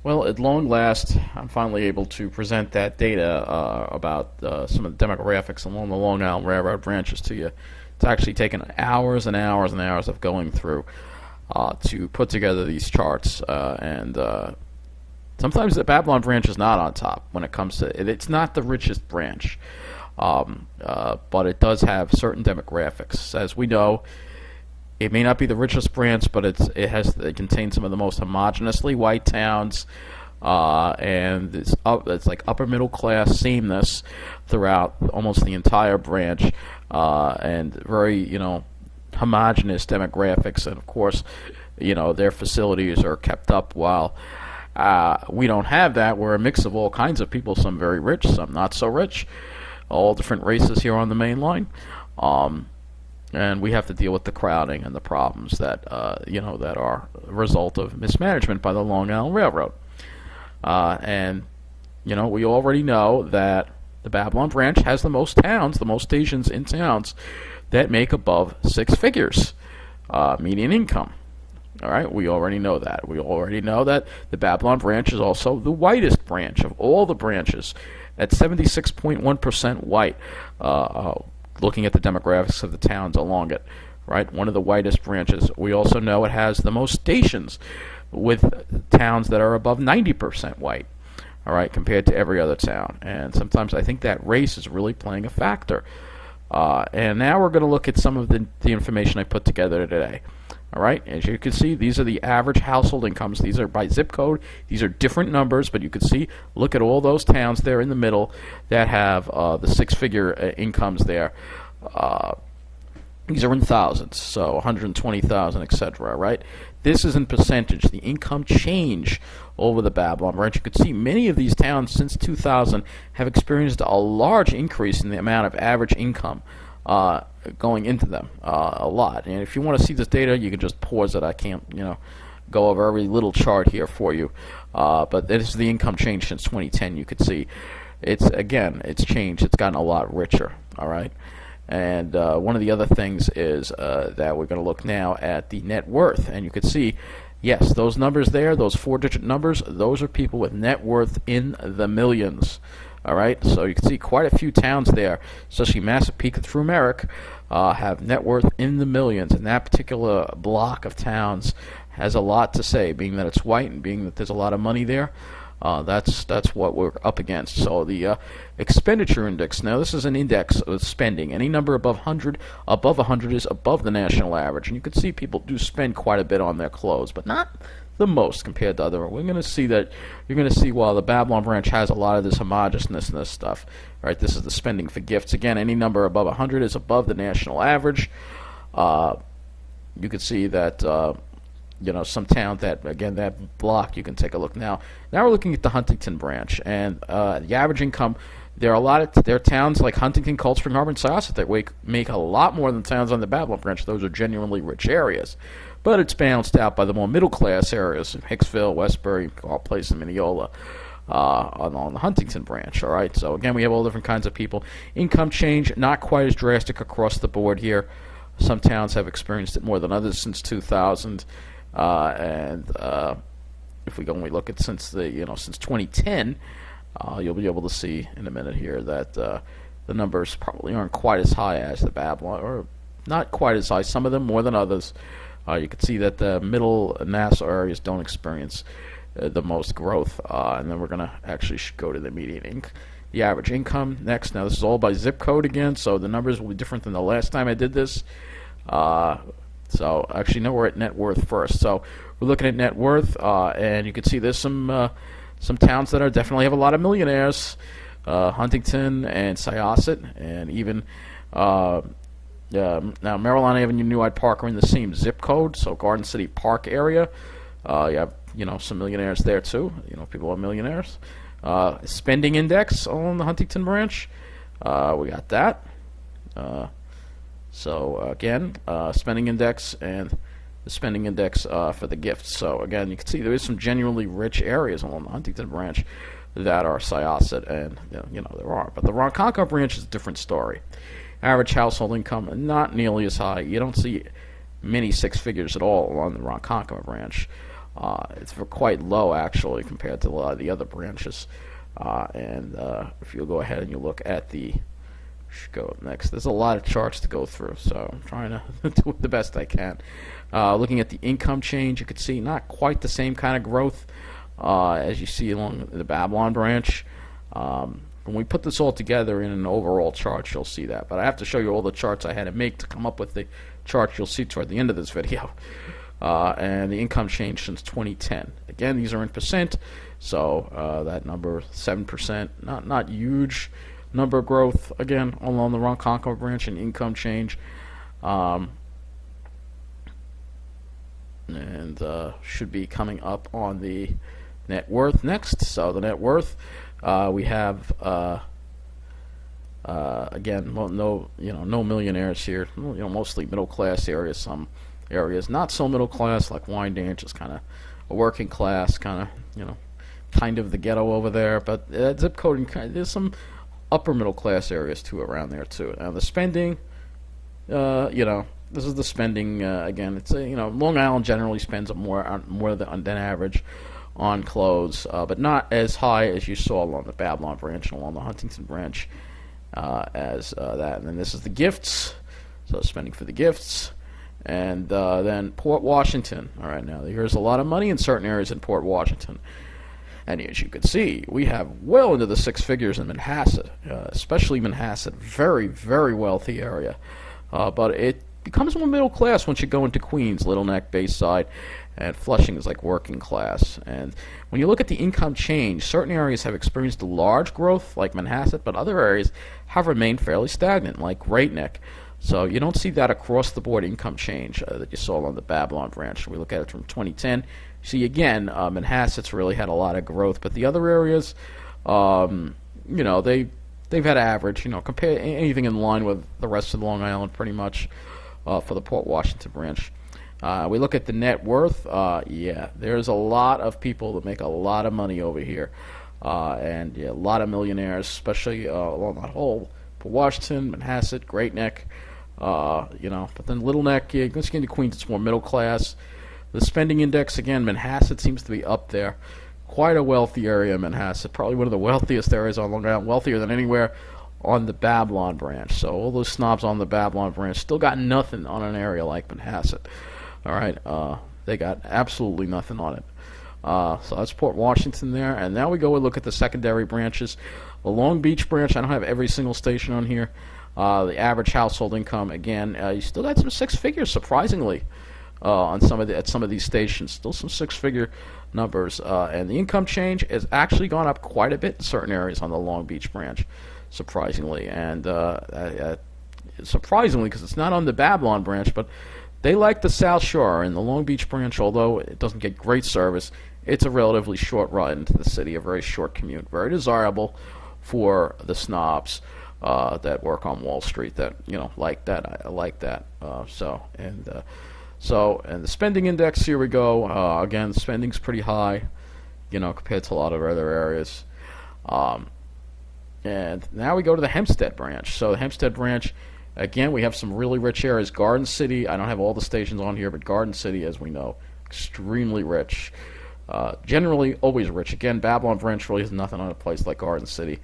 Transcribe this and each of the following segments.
Well, at long last, I'm finally able to present that data about some of the demographics along the Long Island Railroad branches to you. It's actually taken hours and hours and hours of going through to put together these charts, and sometimes the Babylon branch is not on top when it comes to it. It's not the richest branch, but it does have certain demographics. As we know, it may not be the richest branch, but it contains some of the most homogeneously white towns, and it's like upper middle class sameness throughout almost the entire branch, and very homogeneous demographics, and of course, their facilities are kept up while. We don't have that. We're a mix of all kinds of people, some very rich, some not so rich, all different races here on the main line. And we have to deal with the crowding and the problems that that are a result of mismanagement by the Long Island Railroad. And we already know that the Babylon branch has the most towns, the most stations in towns that make above six figures median income. All right, we already know that. We already know that the Babylon branch is also the whitest branch of all the branches, at 76.1% white. Looking at the demographics of the towns along it, right? One of the whitest branches. We also know it has the most stations, with towns that are above 90% white, all right, compared to every other town. And sometimes I think that race is really playing a factor. And now we're going to look at some of the information I put together today. All right, as you can see, these are the average household incomes. These are by zip code. These are different numbers, but you can see, look at all those towns there in the middle that have the six-figure incomes there. These are in thousands, so 120,000, etc. Right? This is in percentage. The income change over the Babylon branch. You can see many of these towns since 2000 have experienced a large increase in the amount of average income going into them, a lot. And if you want to see this data, you can just pause it. I can't, go over every little chart here for you. But this is the income change since 2010. You could see it's changed. It's gotten a lot richer. All right. And one of the other things is that we're going to look now at the net worth, and you could see, yes, those numbers there, those four-digit numbers, those are people with net worth in the millions. All right, so you can see quite a few towns there, especially Massapequa through Merrick, have net worth in the millions, and that particular block of towns has a lot to say, being that it's white and being that there's a lot of money there. That's what we're up against. So the expenditure index. Now this is an index of spending. Any number above 100 is above the national average, and you can see people do spend quite a bit on their clothes, but not the most compared to other. We're going to see that you're going to see while the Babylon branch has a lot of this homogeneousness and this stuff. Right, this is the spending for gifts. Again, any number above 100 is above the national average. You can see that some towns that, again, that block, you can take a look now. Now we're looking at the Huntington branch, and the average income. There are towns like Huntington, Cold Spring Harbor, and Syosset that make a lot more than towns on the Babylon branch. Those are genuinely rich areas. But it's balanced out by the more middle-class areas, Hicksville, Westbury, all places in Mineola, on the Huntington branch. All right, so again, we have all different kinds of people. Income change, not quite as drastic across the board here. Some towns have experienced it more than others since 2000, and if we go and we look at since 2010, you'll be able to see in a minute here that the numbers probably aren't quite as high as the Babylon, or not quite as high. Some of them more than others. You can see that the middle Nassau areas don't experience the most growth, and then we're going to actually go to the median the average income next. Now this is all by zip code again, so the numbers will be different than the last time I did this. So actually, no, we're at net worth first. So we're looking at net worth, and you can see there's some towns that definitely have a lot of millionaires, Huntington and Syosset, and even. Now, Maryland Avenue, New Hyde Park are in the same zip code, so Garden City Park area. You have, some millionaires there too. People are millionaires. Spending index on the Huntington branch. We got that. So again, spending index and the spending index for the gifts. So again, you can see there is some genuinely rich areas along the Huntington branch that are Syosset, and there are. But the Ronkonkoma branch is a different story. Average household income, not nearly as high. You don't see many six figures at all on the Ronkonkoma branch. It's quite low actually compared to a lot of the other branches. And if you'll go ahead and you look at the should go up next. There's a lot of charts to go through, so I'm trying to do the best I can. Looking at the income change, you can see not quite the same kind of growth as you see along the Babylon branch. When we put this all together in an overall chart, you'll see that. But I have to show you all the charts I had to make to come up with the charts you'll see toward the end of this video. And the income change since 2010. Again, these are in percent, so that number 7%, not huge number of growth again along the Ronkonkoma branch and income change. And should be coming up on the net worth next. So the net worth, we have again, well, no millionaires here. Mostly middle class areas. Some areas not so middle class, like Wyandanch is kind of a working class, kind of the ghetto over there. But zip code, there's some upper middle class areas too around there too. Now the spending, this is the spending again. It's Long Island generally spends more than average on clothes, but not as high as you saw along the Babylon branch and along the Huntington branch as that. And then this is the gifts, so spending for the gifts. And then Port Washington. All right, now here's a lot of money in certain areas in Port Washington. And as you can see, we have well into the six figures in Manhasset, especially Manhasset, very, very wealthy area. But it becomes more middle class once you go into Queens, Little Neck, Bayside, and Flushing is like working class. And when you look at the income change, certain areas have experienced large growth, like Manhasset, but other areas have remained fairly stagnant, like Great Neck. So you don't see that across the board income change that you saw on the Babylon branch. We look at it from 2010. See again, Manhasset's really had a lot of growth, but the other areas, they've had average. Compare anything in line with the rest of Long Island, pretty much, for the Port Washington branch. We look at the net worth. There's a lot of people that make a lot of money over here, and a lot of millionaires, especially along that whole Port Washington, Manhasset, Great Neck. But then Little Neck, let's get into Queens, it's more middle class. The spending index, again, Manhasset seems to be up there. Quite a wealthy area, Manhasset. Probably one of the wealthiest areas on Long Island, wealthier than anywhere on the Babylon branch. So all those snobs on the Babylon branch still got nothing on an area like Manhasset. All right, they got absolutely nothing on it. So that's Port Washington there. And now we go and look at the secondary branches. The Long Beach branch, I don't have every single station on here. The average household income, again, you still got some six figures, surprisingly, at some of these stations. Still some six-figure numbers. And the income change has actually gone up quite a bit in certain areas on the Long Beach branch, surprisingly. And surprisingly, because it's not on the Babylon branch, but they like the South Shore. And the Long Beach branch, although it doesn't get great service, it's a relatively short ride into the city, a very short commute. Very desirable for the snobs that work on Wall Street that like that. I like that. And the spending index, here we go. Again, spending's pretty high, compared to a lot of other areas. And now we go to the Hempstead branch. So the Hempstead branch, again, we have some really rich areas. Garden City, I don't have all the stations on here, but Garden City, as we know, extremely rich. Generally always rich. Again, Babylon branch really has nothing on a place like Garden City.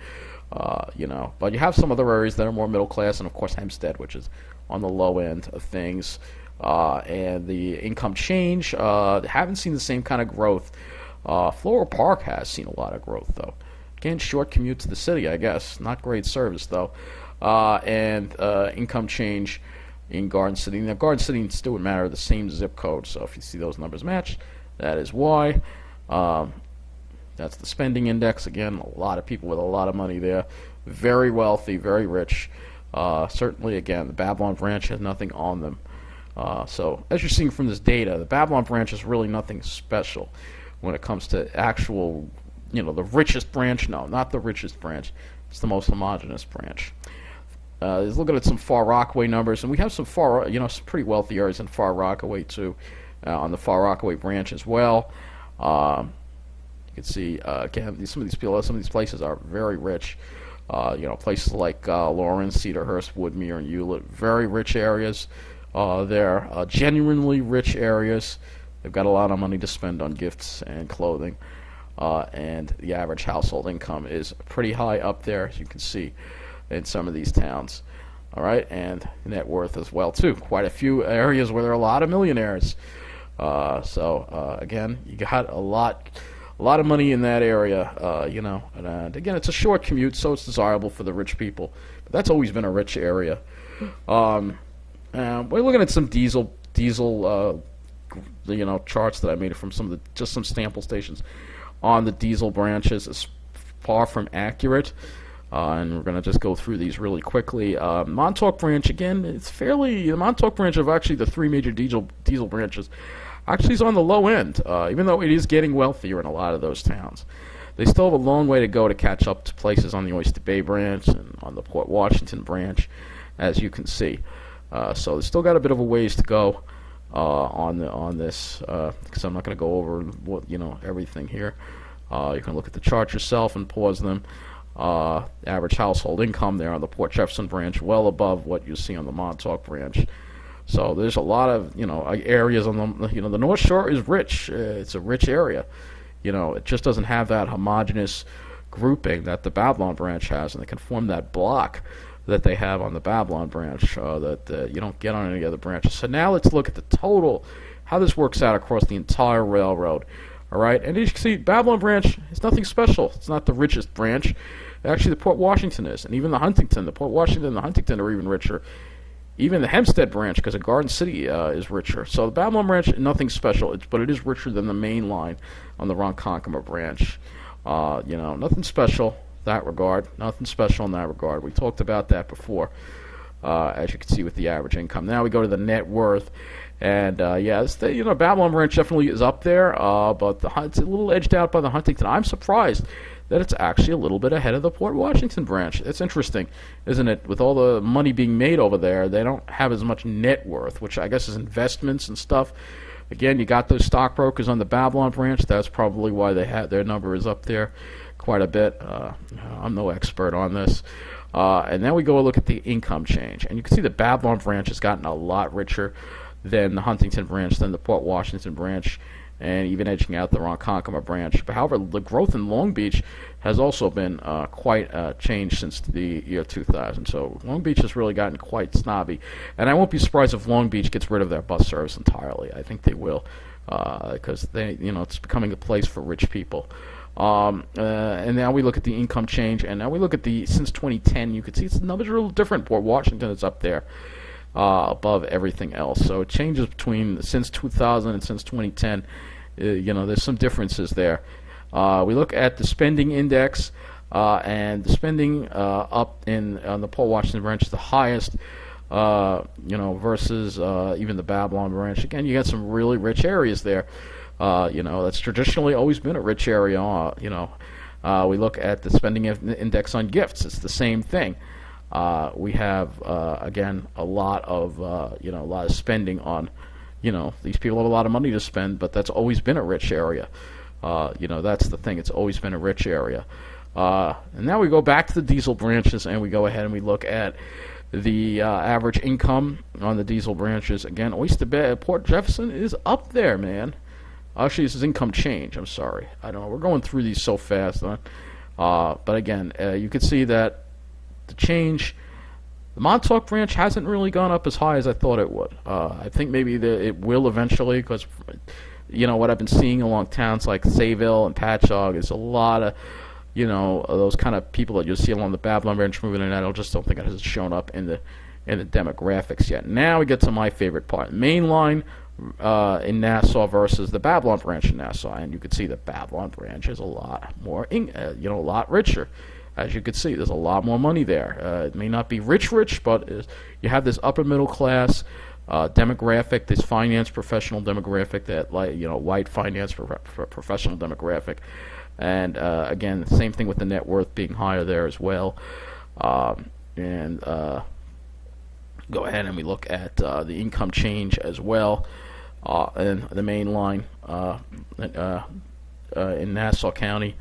But you have some other areas that are more middle class, and of course Hempstead, which is on the low end of things. And the income change, haven't seen the same kind of growth. Floral Park has seen a lot of growth, though. Again, short commute to the city, I guess. Not great service, though. And income change in Garden City. Now, Garden City still would matter the same zip code, so if you see those numbers match, that is why. That's the spending index. Again, a lot of people with a lot of money there. Very wealthy, very rich. Certainly, again, the Babylon branch has nothing on them. So, as you're seeing from this data, the Babylon branch is really nothing special when it comes to actual, the richest branch. No, not the richest branch. It's the most homogeneous branch. Let's look at some Far Rockaway numbers, and we have some some pretty wealthy areas in Far Rockaway too, on the Far Rockaway branch as well. You can see again, some of these places are very rich. Places like Lawrence, Cedarhurst, Woodmere, and Hewlett, very rich areas. They're genuinely rich areas. They've got a lot of money to spend on gifts and clothing, and the average household income is pretty high up there, as you can see, in some of these towns. All right, and net worth as well too. Quite a few areas where there are a lot of millionaires. Again, you got a lot of money in that area, and again, it's a short commute, so it's desirable for the rich people. But that's always been a rich area. We're looking at some diesel, charts that I made from some sample stations on the diesel branches. It's far from accurate. And we're going to just go through these really quickly. Montauk Branch, again, the Montauk Branch of actually the three major diesel branches actually is on the low end, even though it is getting wealthier in a lot of those towns. They still have a long way to go to catch up to places on the Oyster Bay Branch and on the Port Washington Branch, as you can see. So they've still got a bit of a ways to go on this, because I'm not going to go over everything here. You can look at the chart yourself and pause them. Average household income there on the Port Jefferson Branch, well above what you see on the Montauk Branch. So there's a lot of areas on the North Shore is rich. It's a rich area. It just doesn't have that homogeneous grouping that the Babylon Branch has, and they can form that block that they have on the Babylon Branch that you don't get on any other branches. So now let's look at the total, how this works out across the entire railroad. All right, and as you can see, Babylon Branch is nothing special. It's not the richest branch. Actually, the Port Washington is, and even the Port Washington and the Huntington are even richer. Even the Hempstead Branch, because of Garden City, is richer. So the Babylon Branch, nothing special, but it is richer than the main line on the Ronkonkoma Branch. Nothing special in that regard. Nothing special in that regard. We talked about that before, as you can see with the average income. Now we go to the net worth. And Babylon Branch definitely is up there, but it's a little edged out by the Huntington. I'm surprised that it's actually a little bit ahead of the Port Washington Branch. It's interesting, isn't it? With all the money being made over there, they don't have as much net worth, which I guess is investments and stuff. Again, you got those stockbrokers on the Babylon Branch. That's probably why their number is up there quite a bit. I'm no expert on this. And then we go look at the income change, and you can see the Babylon Branch has gotten a lot richer than the Huntington Branch, than the Port Washington Branch, and even edging out the Ronkonkoma Branch. But however, the growth in Long Beach has also been quite changed since the year 2000. So Long Beach has really gotten quite snobby, and I won't be surprised if Long Beach gets rid of their bus service entirely. I think they will, because it's becoming a place for rich people. And now we look at the income change, and now we look at since 2010. You can see it's another little different. Port Washington is up there. Above everything else. So it changes since 2000 and since 2010. There's some differences there. We look at the spending index, and the spending up on the Port Washington Branch is the highest, versus even the Babylon Branch. Again, you got some really rich areas there. That's traditionally always been a rich area. We look at the spending index on gifts. It's the same thing. We have again a lot of spending on, these people have a lot of money to spend, but that's always been a rich area. That's the thing. It's always been a rich area. And now we go back to the diesel branches, and we go ahead and we look at the average income on the diesel branches. Again, Oyster Bay, Port Jefferson is up there, man. Actually, this is income change. I'm sorry. I don't know. We're going through these so fast. But again, you can see that the change, the Montauk Branch hasn't really gone up as high as I thought it would. I think maybe it will eventually, because what I've been seeing along towns like Sayville and Patchogue is a lot of those kind of people that you'll see along the Babylon Branch moving in. I just don't think it has shown up in the demographics yet. Now we get to my favorite part: main line in Nassau versus the Babylon Branch in Nassau, and you can see the Babylon Branch is a lot more, a lot richer. As you can see, there's a lot more money there. It may not be rich, but you have this upper middle class demographic, this finance professional demographic, that white finance professional demographic, and again, same thing with the net worth being higher there as well. And go ahead and we look at the income change as well, and the main line in Nassau County.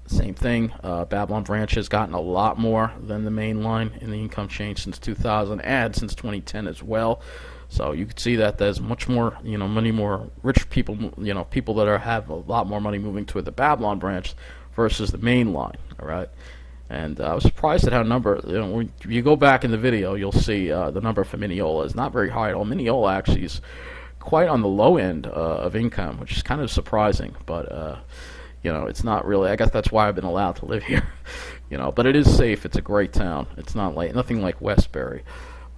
Same thing. Babylon Branch has gotten a lot more than the main line in the income change since 2000 and since 2010 as well. So you can see that there's much more, many more rich people, people that have a lot more money moving toward the Babylon branch versus the main line. All right. And I was surprised at how when you go back in the video, you'll see the number for Mineola is not very high at all. Mineola actually is quite on the low end of income, which is kind of surprising. But it's not really. I guess that's why I've been allowed to live here. But it is safe. It's a great town. It's not nothing like Westbury.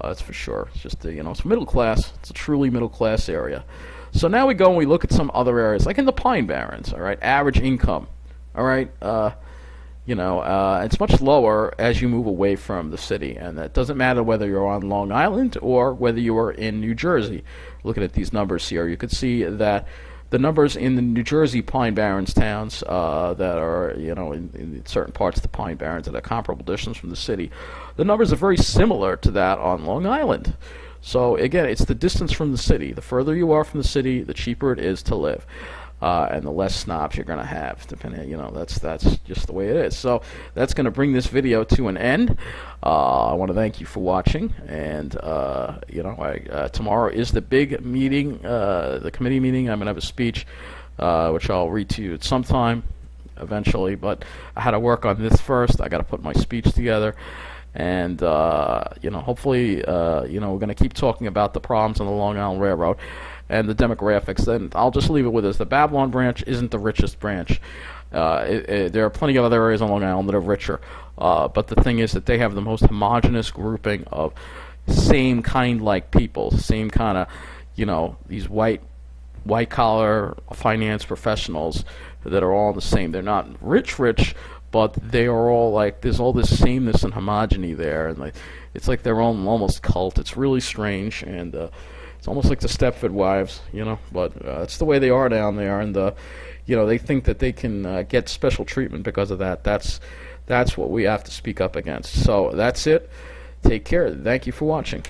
That's for sure. It's just it's middle class. It's a truly middle class area. So now we go and we look at some other areas, like in the Pine Barrens. All right, average income. All right. It's much lower as you move away from the city, and that doesn't matter whether you're on Long Island or whether you are in New Jersey. Looking at these numbers here, you can see that the numbers in the New Jersey Pine Barrens towns that are, in certain parts of the Pine Barrens at a comparable distance from the city, the numbers are very similar to that on Long Island. So again, it's the distance from the city. The further you are from the city, the cheaper it is to live. And the less snobs you're going to have, depending, that's just the way it is. So that's going to bring this video to an end. I want to thank you for watching, and tomorrow is the big meeting, the committee meeting. I'm going to have a speech, which I'll read to you at some time, eventually. But I had to work on this first. I got to put my speech together. And hopefully, we're going to keep talking about the problems on the Long Island Railroad and the demographics. Then I'll just leave it with this: the Babylon branch isn't the richest branch. There are plenty of other areas on Long Island that are richer, but the thing is that they have the most homogeneous grouping of same kind like people, same kind of, these white collar finance professionals that are all the same. They're not rich, but they are all there's all this sameness and homogeny there, and it's like their own almost cult. It's really strange, and it's almost like the Stepford Wives, but it's the way they are down there, and they think that they can get special treatment because of that. That's what we have to speak up against. So that's it. Take care. Thank you for watching.